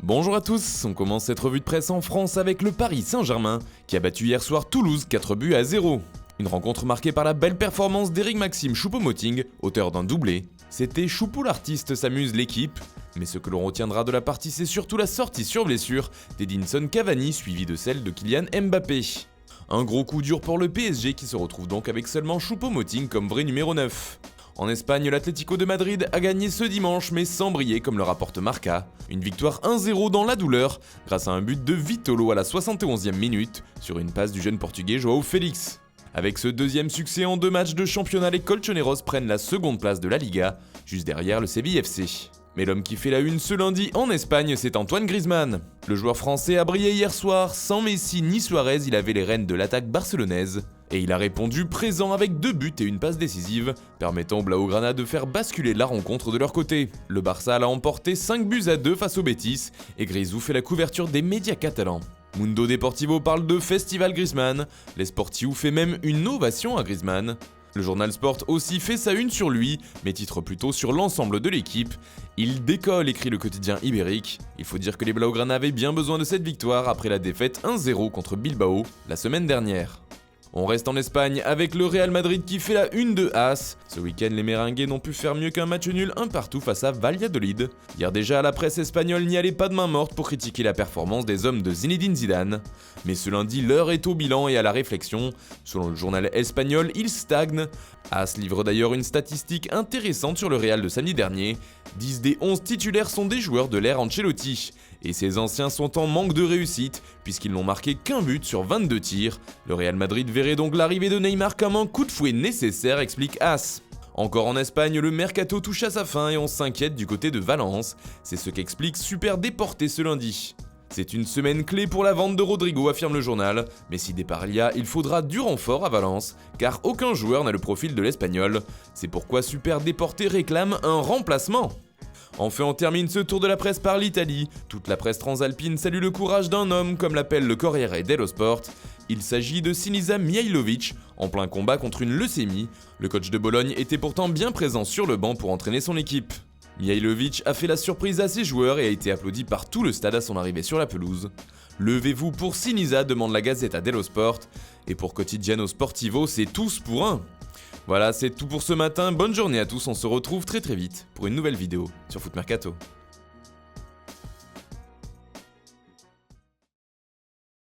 Bonjour à tous, on commence cette revue de presse en France avec le Paris Saint-Germain qui a battu hier soir Toulouse 4-0. Une rencontre marquée par la belle performance d'Éric-Maxime Choupo-Moting, auteur d'un doublé. C'était Choupo l'artiste s'amuse l'équipe, mais ce que l'on retiendra de la partie c'est surtout la sortie sur blessure d'Edinson Cavani suivie de celle de Kylian Mbappé. Un gros coup dur pour le PSG qui se retrouve donc avec seulement Choupo-Moting comme vrai numéro 9. En Espagne, l'Atlético de Madrid a gagné ce dimanche mais sans briller comme le rapporte Marca. Une victoire 1-0 dans la douleur grâce à un but de Vitolo à la 71e minute sur une passe du jeune portugais João Félix. Avec ce deuxième succès en 2 matchs de championnat, les Colchoneros prennent la seconde place de la Liga, juste derrière le Séville FC. Mais l'homme qui fait la une ce lundi en Espagne, c'est Antoine Griezmann. Le joueur français a brillé hier soir, sans Messi ni Suarez, il avait les rênes de l'attaque barcelonaise. Et il a répondu présent avec 2 buts et une passe décisive, permettant aux Blaugrana de faire basculer la rencontre de leur côté. Le Barça l'a emporté 5-2 face au Betis, et Grisou fait la couverture des médias catalans. Mundo Deportivo parle de Festival Griezmann, les Sportiu fait même une ovation à Griezmann. Le journal Sport aussi fait sa une sur lui, mais titre plutôt sur l'ensemble de l'équipe. Il décolle, écrit le quotidien ibérique. Il faut dire que les Blaugrana avaient bien besoin de cette victoire après la défaite 1-0 contre Bilbao la semaine dernière. On reste en Espagne avec le Real Madrid qui fait la une de As. Ce week-end, les Merengues n'ont pu faire mieux qu'un match nul 1-1 face à Valladolid. Hier déjà, la presse espagnole n'y allait pas de main morte pour critiquer la performance des hommes de Zinedine Zidane. Mais ce lundi, l'heure est au bilan et à la réflexion. Selon le journal espagnol, il stagne. As livre d'ailleurs une statistique intéressante sur le Real de samedi dernier. 10 des 11 titulaires sont des joueurs de l'ère Ancelotti. Et ces anciens sont en manque de réussite, puisqu'ils n'ont marqué qu'un but sur 22 tirs. Le Real Madrid verrait donc l'arrivée de Neymar comme un coup de fouet nécessaire, explique As. Encore en Espagne, le mercato touche à sa fin et on s'inquiète du côté de Valence. C'est ce qu'explique Super Déporté ce lundi. C'est une semaine clé pour la vente de Rodrigo, affirme le journal, mais si départ il y a, il faudra du renfort à Valence, car aucun joueur n'a le profil de l'Espagnol. C'est pourquoi Super Déporté réclame un remplacement. Enfin, on termine ce tour de la presse par l'Italie. Toute la presse transalpine salue le courage d'un homme, comme l'appelle le Corriere dello Sport. Il s'agit de Sinisa Mihajlovic, en plein combat contre une leucémie. Le coach de Bologne était pourtant bien présent sur le banc pour entraîner son équipe. Mihajlovic a fait la surprise à ses joueurs et a été applaudi par tout le stade à son arrivée sur la pelouse. Levez-vous pour Sinisa, demande la Gazzetta dello Sport. Et pour Quotidiano Sportivo, c'est tous pour un. Voilà, c'est tout pour ce matin, bonne journée à tous, on se retrouve très vite pour une nouvelle vidéo sur Foot Mercato.